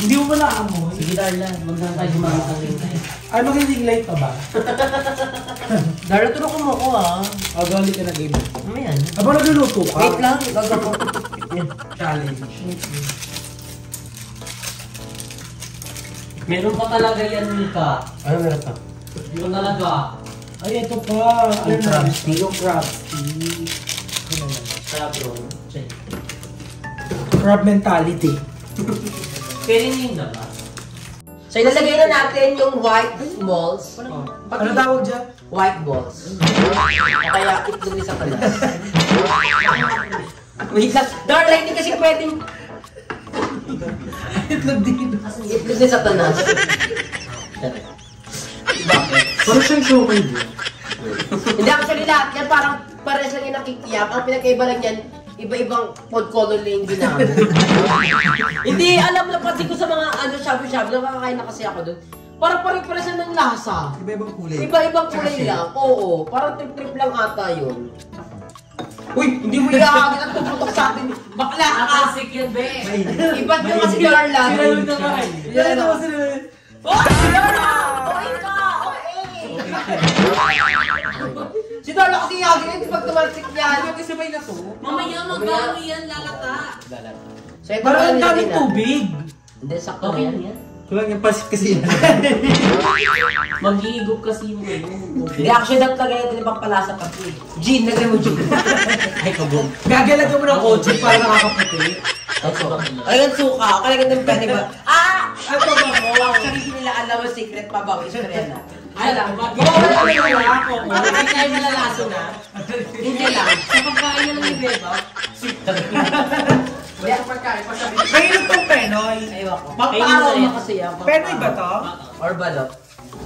Hindi mo pala amoy. Sige, Darla, magdang tayo gumamit ng ring light. Ay, magiging light pa ba? Darla, tulungan mo ako Gali ka na game. Ano yan? Aba, nagluluto ka? Wait lang, gagawa ko. Challenge. Meron pa talaga yan, Mika. Ano meron pa? Yung talaga. Ay, ito pa. Yung crab stick. Yung crab stick. Sarap bro. Check. Crab mentality. Pero yun na ba? So, ilalagay na natin yung white balls. Ano tawag dyan? White balls. Kaya itlog ni Satanas. Wait lang. Darla, hindi kasi pwedeng... Itlog din. Itlog ni Satanas. Bakit? Parang siyang shokay din. Hindi, actually lahat yan parang pares lang yung nakikiyap. Ang pinagkaiba lang yan, iba-ibang food color lang yung ginamit. Hindi, alam lang kasi ko sa mga shabu-shabu, nakakain na kasi ako dun. Parang pare-pares na ng lasa. Iba-ibang kulay. Iba-ibang kulay lang, oo. Parang trip-trip lang ata yun. Uy, hindi mo iahagin at tumutok sa atin. Bakla ka! Nakasik yan, be. Iba't yung kasi Darla. Sinalun ka nga eh. Yan Sinalun o. ka, sinalun. Oh, Darla! Okay ka! Okay! Si Darla kasi ihagin yun pag tumalsik yan. Bakit sabay na to? Mamaya magkano yan, lalata. So, ito Parang na ang daming natin, tubig. Hindi, sakto Okay na na yan. yan. Kulang yung pasit kasi yan. Mag-iigop kasi yung ano. Hindi, actually, dapat lagay natin ibang palasa pa. Gin, lagay mo Gin. Ay, kabog. Gagalagyan mo ng kotse para nakakaputi. Ayun, suka. Kalagyan ng penny ba? Ano ba mo? Actually, hindi nila alam ang secret pa ba? Istorya na. Ay, lang. Mawawala na yung ako. Hindi tayo malalaso na. Hindi lang. Sa pagkain na lang yung beba. Wala sa pagkain. Mahirap tong penoy. Ayun ako. Pampaaraw mo kasi yan. Penoy ba to? Or balot?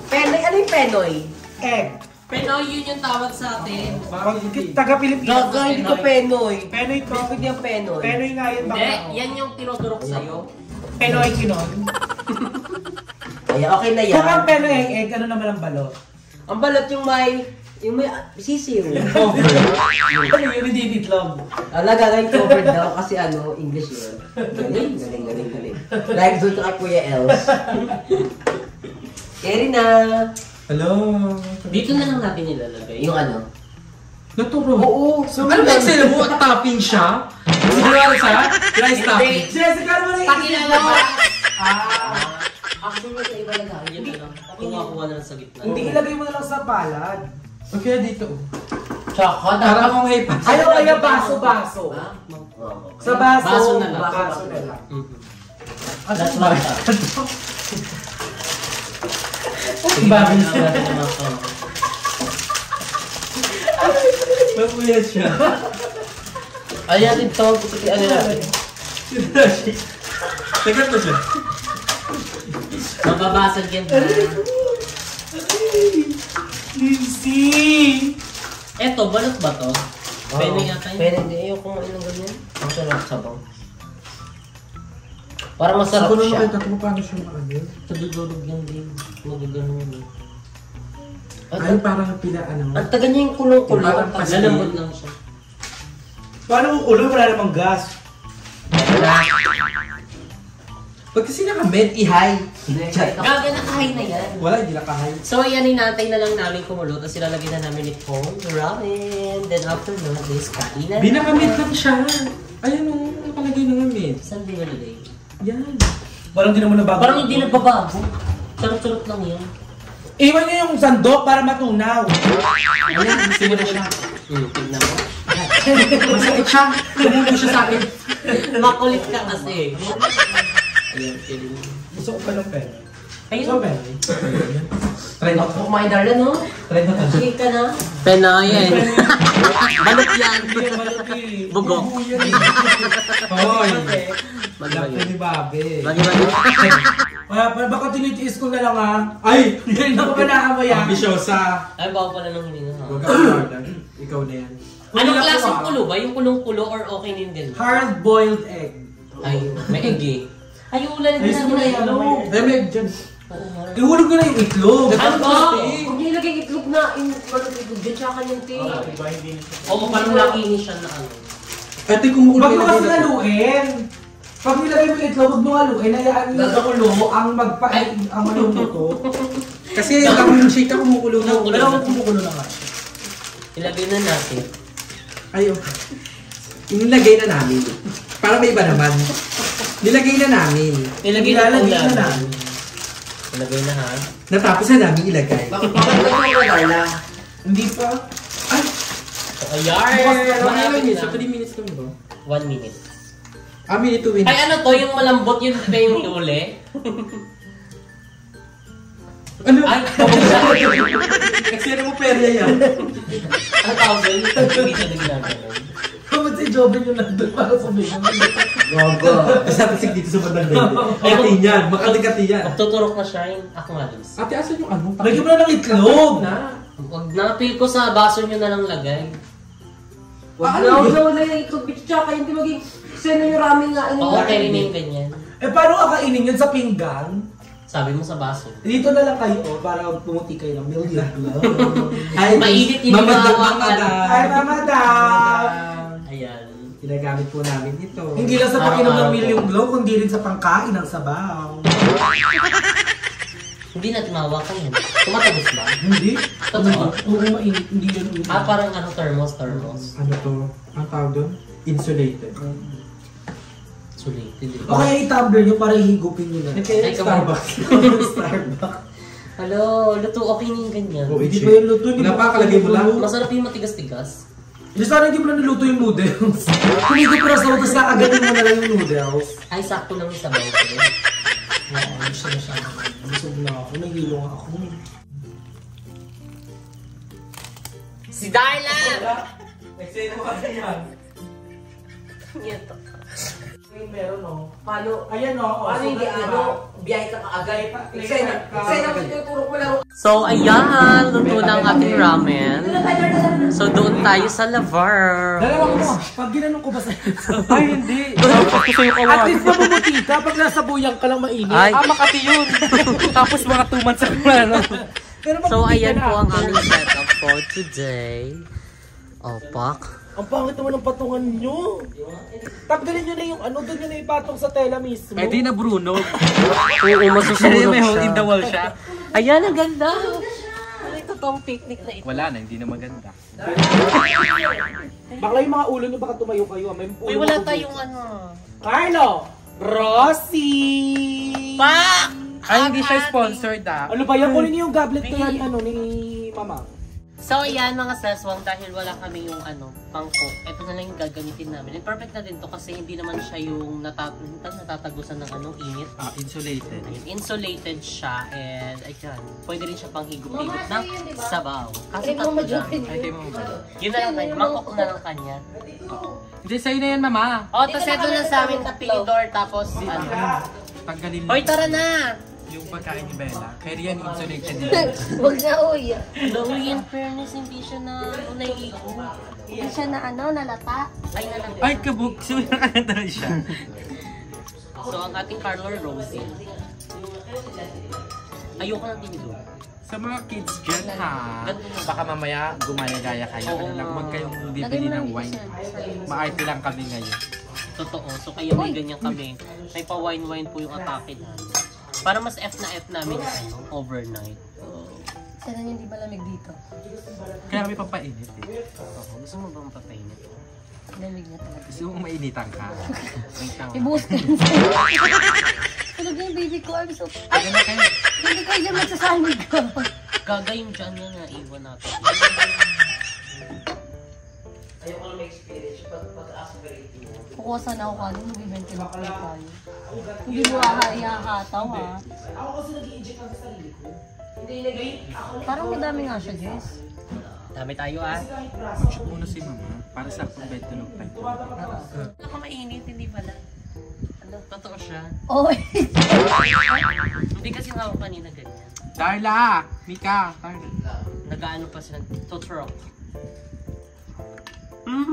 Penoy? Ano yung penoy? Egg. Pero yun yung tawag sa atin. Taga-Pilipinas. Gaga, hindi ka penoy. Penoy to. Ibig yung penoy. Penoy nga yun. Hindi, yan yung tinudurok sa'yo. Penoy kinon. Ay, okay na yan. Kung ang penoy ay egg, ano naman ang balot? Ang balot yung may sisiw. Ano yun, hindi itlog. Gagawin covered daw kasi English yun. Galing. Like doon ka Kuya Els. Carry na. Hello. Dito na lang natin nilalagay. Yung ano? Naturo. Oo. Ano ba yung sila mo? At topping siya? Sigurado sa rice topping. Jessica, ano na Pakilala mo! Actually, sa iba lang Yan na lang. Kuha na lang sa gitna. Hindi ilagay mo na lang sa palad. Okay, dito. Tsaka, Para mong hay pa. Ayaw kaya baso-baso. Sa baso. Baso na lang. Baso na lang. That's what Bakit siya? Mapuyat siya. ayan ito, puti ano natin. Tagat pa siya. Mababasag yan. Lindsay! Eto, balot ba to? Pwede yata yun. Pwede, hindi. Ayaw kumain ng ganyan. Ang sarap sabaw. Para masarap siya. Kung paano siya maano. Tududurog yan din. Magaganon yun. Ay, parang pilaan naman. Ang taga niya yung kulong-kulong. Parang pasin. Lalambot lang siya. Paano kung ulo? Wala namang gas. Pag kasi naka-med, i-high. Gaga na kahay na yan. Wala, hindi naka-high. So ayan, inantay na lang namin kumulo. Tapos ilalagay na namin itong ramen. Then after nun, is kain na. Binaka-med lang siya. Ayan o, nakalagay na nga med. Saan di nalagay? Yan. Parang hindi naman nabago. Parang hindi nagbabago. Charot-charot lang yun. Iwan niyo yung sandok para matunaw. Ayan, gusto mo na siya. Tignan mo. Masakit siya. Tumulo siya sa akin. Makulit ka kasi. Ayan, kidding. Gusto ko pa ng pen. Ayun. pen? Try mo. Oh my darling, no? Try mo. Sige ka na. Pena yan. Balot yan. Bugo. Hoy. Mag-bagi. ni Babe. Bagi-bagi. Baka tinitiis ko na lang ha. Ay! Hindi na ko ba nakamaya? Ambisyosa. Ay, bago pala nung hininga ha. Huwag ka mag-order. Ikaw na yan. Anong klaseng kulo ba? Yung kulong-kulo or okay na yung ganun? Hard-boiled egg. Ay, may egg eh. Ay, yung ulan na Ayos mo na yan. Ay, may dyan. Ihulog nyo na yung itlog. Ano ba? Huwag nilagay itlog na yung malutibog dyan, tsaka kanyang tea. Oo, parang nakinis siya na ano. Ito yung kumukulo. Huwag mo kasi haluin. Pag nilagay mo yung itlog, huwag mo haluin. Hayaan nyo sa kulo ang ang maluluto. Kasi ang shake na kumukulo na. Kumukulo Pero na. kumukulo na nga. Ilagay na natin. Ayaw. Nilagay na namin. Para may iba naman. Nilagay na namin. Ilagay na po Ilalagay na namin. namin. Ilagay na ha. Natapos na namin ilagay. Bakit Darla? Hindi pa. Ay! So, ayar! Mga minutes. So, Malapit 3 minutes lang ba? na. 1 minute. Minute 2 minutes. Ay, ano to? Yung malambot yun ba yung huli? Ano? Ay, kabog siya. Eksena mo perya yan. Ang tawag yun? Hindi siya na ginagawa. Kapag si Joven yung nandun para sabihin. Gogo. Kasi natisig dito sa bandang bende. Makati yan. Makati yan. Magtuturok na siya yung ako nga Liz. Ate, asan yung ano? Lagyan mo na ng itlog. Huwag na, feel ko sa baso nyo na lang lagay. Huwag na wala yung itlog, bitch, tsaka hindi maging sino yung ramen nga. Oo, okay rin yung ganyan. Eh, paano kakainin yun sa pinggan? Sabi mo sa baso. Dito na lang kayo, para pumuti kayo ng milk itlog. Ay, Mainit yung Mamadam. Ay, mamadam! Ayan. Ginagamit po namin ito. Hindi lang sa pag-inom ng Araw-araw milk po. yung glow, kundi rin sa pangkain ng sabaw. Hindi natin mahawakan yan. Tumatagos ba? Hindi? Totoo? Oo, mainit. Hindi yan ulit. Parang ano, thermos. Ano to? Ang tawag doon? Insulated. Sulit. Hindi. O kaya i-tumbler nyo para ihigupin nyo na. Kaya Ay, Starbucks. Starbucks. Hello, luto okay na yung ganyan. Oh, Hindi pa yung luto. Wala pa, kalagay mo lang. Masarap yung matigas-tigas. Hindi sana hindi mo na niluto yung noodles. Kung hindi ko na sa utos, nakagatin mo na lang yung noodles. Ay, sakto lang yung sabaw ko. Oo, gusto na siya. Busog na ako. Nahilo nga ako. Si Darla! Eksena mo kasi yan. Yan to. Meron o. Paano? Ayan o. Paano hindi ano? Biyahe ka kaagay. Eksena mo tuturo ko laro. So, ayan, luto ng ating ramen. So, doon tayo sa Lavar. Dalawang mo. Pag ginanong ko ba sa'yo? Ay, hindi. At least mamumuti ka. Pag nasa buyang ka lang mainit. Ay. Makati yun. Tapos mga 2 months ako na. Pero So, mabuti ka ayan na po ang after. aming setup for today. Opak. Ang pangit naman ng patungan nyo. Tanggalin nyo na yung ano, doon nyo na ipatong sa tela mismo. Eh di na Bruno. Oo, masusunog May hole siya. in the wall siya. Ayan, ang ganda. Ano ito tong picnic na ito? Wala na, hindi na maganda. Bakla yung mga ulo nyo, baka tumayo kayo. May ulo Uy, wala matutuyo. tayong ano. Carlo! Rosie! Pa! Ay, hindi siya sponsored ah. Ano ba yan? Kunin niyo yung goblet ko yan, ano, ni Mama. So, ayan mga seswang, dahil wala kami yung ano, pang-cook, ito na lang yung gagamitin namin. And perfect na din to kasi hindi naman siya yung natatagusan ng anong init. Insulated. Ayun, insulated siya and ayan, pwede rin siya pang higop-higop ng sabaw. Kasi Ay, tatlo Mama dyan. Jotin. Ay, kayo mo ba? Yun na lang kanya, mangkok na lang kanya. Hindi, sa'yo na yan, mama. O, tapos ito na sa amin tapidor, tapos ano. Tanggalin Hoy, tara na! yung pagkain ni Bella. Kaya yan, insulated din. Huwag na, uy. Louie, in fairness, hindi siya na naiigo. Hindi siya na ano, nalata. Ay, nalang. Ay, kabuk. Sumira ka na daw siya. So, ang ating Carlo Rosie. Ayoko ng tinido. Sa mga kids dyan ha, baka mamaya gumaya-gaya kayo. Oo Ano lang, nga. huwag kayong bibili ng wine. Maarte lang kami ngayon. Totoo. So kaya may ganyan kami. May pa-wine-wine po yung atake namin. Para mas F na F namin ano, overnight. Sana hindi malamig dito. Kaya kami papainit Gusto mo ba mapapainit? Lamig na talaga. Gusto mo mainitan ka. Ibuhos ka rin sa'yo. Tulog na yung baby ko. I'm so... Ay! Hindi kayo dyan magsasanig ko. Gagayong dyan na naiwan natin. Ayoko na may experience pag-aspirate mo. Kukuha sana ako kano, mag-ventilate ko tayo. Hindi mo ihahataw ha. Ako kasi nag-i-inject ang sarili ko. Parang madami nga siya, Jess. Dami tayo ah. Mag-shoot muna si mama para sa pag-bedtime time. Ako mainit, hindi pala. Ano, totoo siya. Oh, Hindi kasi nga ako kanina ganyan. Darla! Mika! Darla. Nag-ano pa sila, tuturok.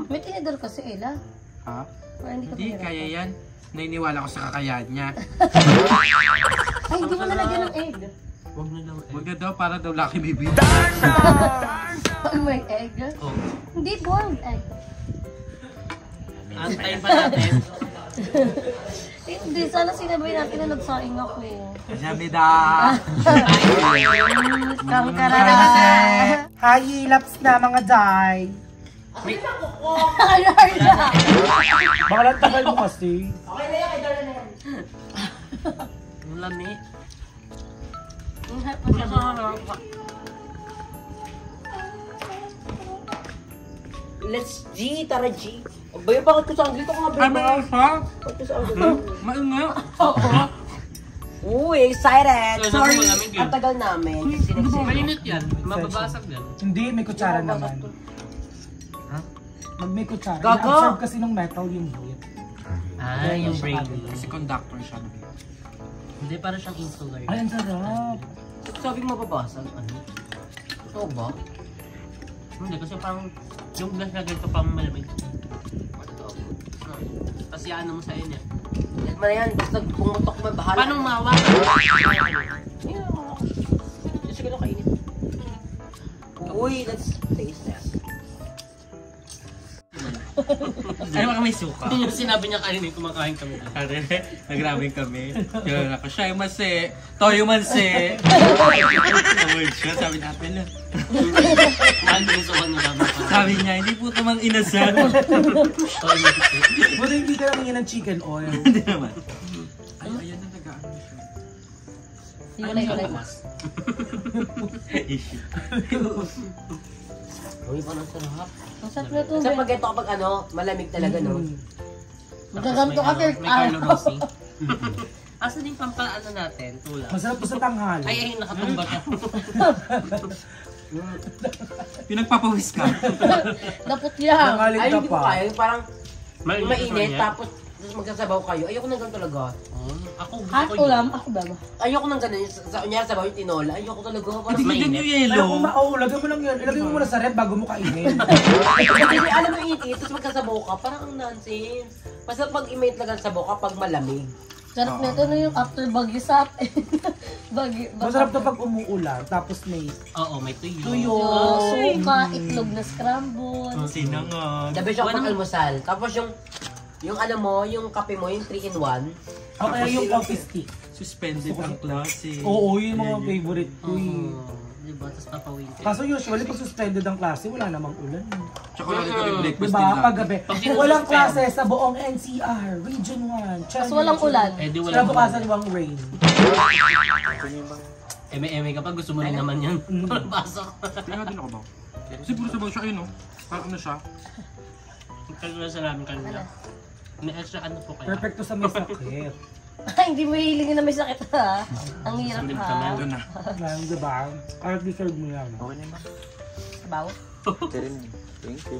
may tinidor kasi, Ella. Ha? Parang hindi ka Hindi, mahirap. kaya yan. Naniniwala ko sa kakayahan niya. Ay, hindi mo nalagyan ng egg. Huwag na lang Huwag na daw para daw lucky baby. Pag may egg? Oh. Hindi, boiled egg. Antayin pa natin. Hindi, sana sinabi natin na nagsaing ako. Kamsahamnida! Kangkarara! Hi, laps na mga day. Baka lang tagal mo kasi. Ang lami. Let's G, tara G. Bayo, bakit ko sa Anglit ako nga Ay, meron siya? Bakit ko sa Anglit? Maingay. Uy, excited! So, Sorry, malamig yun. ang tagal namin. Mainit yan. Mababasag yan. Hindi, may kutsara naman. Ha? May kutsara. Gago! I-absorb kasi ng metal yung heat. Ah, yung brain. Kasi conductor siya. Hindi, para siyang insular. Ay, ang sarap. Sabi mo mababasag. Ano? Oo ba? Hindi, kasi parang yung glass na ganito pang malamig. Tapos ano mo sa inyo. Yan mo na yan, basta pumutok mo, bahala. Paano mawa? Sige na kainit. Uy, let's taste that. Ay, baka may suka. Yung sinabi niya kanina, kumakain kami. Nagrabing kami. Kaya ako, siya yung masi. Toyo mansi. Naword siya, sabi natin. Mahal din suka nyo namin. Sabi niya, hindi po ito mang inasal. Buti hindi ka naman yan ng chicken oil. Hindi naman. Ay, ayan na nag-ano siya. Hiwalay-hiwalay mo. Uy, parang sarap. Ang sarap na ito. Sa pag ito kapag ano, malamig talaga, no? Magagamto ka first May Carlo Rossi. Asa din pampaano natin? Tula. Masarap po sa tanghali. Ay, nakatumba ka. Pinagpapawis ka. Napot yan. Tanghali Ay, ka hindi ko pa. kaya. Yung parang Mainit mainit, niya. tapos magsasabaw kayo. Ayoko nang ganun talaga. Ako, Hot gusto ko ulam, yun. ako ba? Ayoko nang ganun. Kunyari sabaw yung tinola. Ayoko talaga. Parang Hindi ganyan yung Ay, yellow. kung lagyan mo lang yan. Ilagay mo muna sa rep bago mo kainin. Kasi alam mo yung itit, tapos magkasabaw ka, parang ang nonsense. Basta pag i-mate lang ang sabaw ka pag malamig. Sarap na ito na yung after bagyo sap. Masarap to pag umuulan. Tapos may Oo, may tuyo. tuyo. Suka, itlog na scramble. Sinangag. The best yung pag almusal. Tapos yung ano mo, yung kape mo, yung 3-in-1. O kaya yung coffee stick. Suspended ang klase. Oo, yun yung mga favorite ko eh. Diba? Tapos papawin ka. Kaso usually pag suspended ang klase, wala namang ulan. Tsaka lagi kami breakfast Diba? din Paggabi. Pag Walang sinususpend. klase sa buong NCR, Region 1. Tapos walang ulan. Eh, di wala. Kinabukasan walang rain. Eme-eme kapag gusto mo rin naman yan. Pasok. Kaya nga din ako ba? Siguro sabaw siya yun, no? Parang ano siya? Kalula sa namin kanina. May extra ano po kayo? Perfecto sa may sakit. Ay, hindi mo hilingin na may sakit ha. Ang hirap Sundin ha. ka man. Doon na. Ngayon, diba? Kaya deserve mo yan. Okay na ba? Sabaw. Thank you.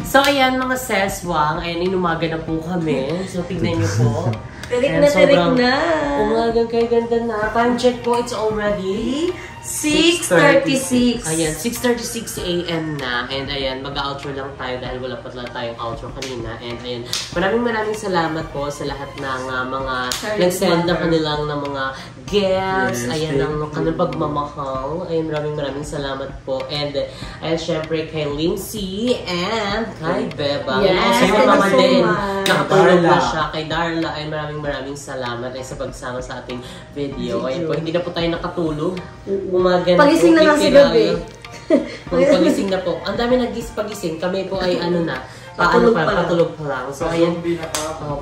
So ayan mga seswang, ayan inumaga na po kami. So tignan niyo po. Tirik Ayan, na, tirik sobrang na. Umagang kay ganda na. Time check po, it's already 6:36. Ayan, 6:36 AM na. And ayan, mag-outro lang tayo dahil wala pa lang tayong outro kanina. And ayan, maraming salamat po sa lahat ng mga nag-send na kanilang ng mga gifts. Ayan, ng kanilang pagmamahal. Ayan, maraming salamat po. And ayan, syempre kay Lindsay and kay Beba. Yes, Kay Mama din. much. Nakatulog na siya. Kay Darla, ay maraming salamat ay sa pagsama sa ating video. Ayun po, hindi na po tayo nakatulog. Umaga na Pagising po, na lang si gabi. Pagising na po. Ang dami pagising. Kami po ay ano na. Patulog pa lang. Patulog pa lang. So, ayan.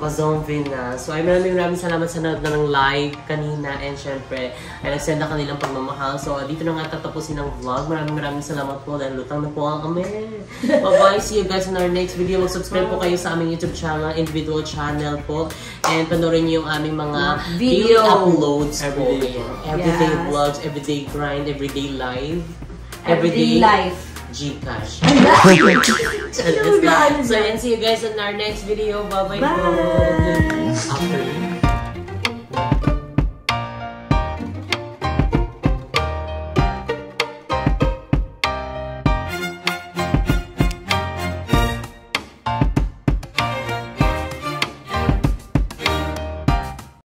Pa-zombie na. So, ay maraming salamat sa nanood na ng live kanina. And syempre, ay nagsend na kanilang pagmamahal. So, dito na nga tatapusin ang vlog. Maraming salamat po dahil lutang na po ang kami. Bye-bye. See you guys in our next video. Mag-subscribe po kayo sa aming YouTube channel, individual channel po. And panoorin niyo yung aming mga Video. daily uploads po. Everyday. Ayan. Everyday Yes. vlogs, everyday grind, everyday live. Everyday life. Gcash. Ano? So, and see you guys in our next video. Bye-bye. Bye. After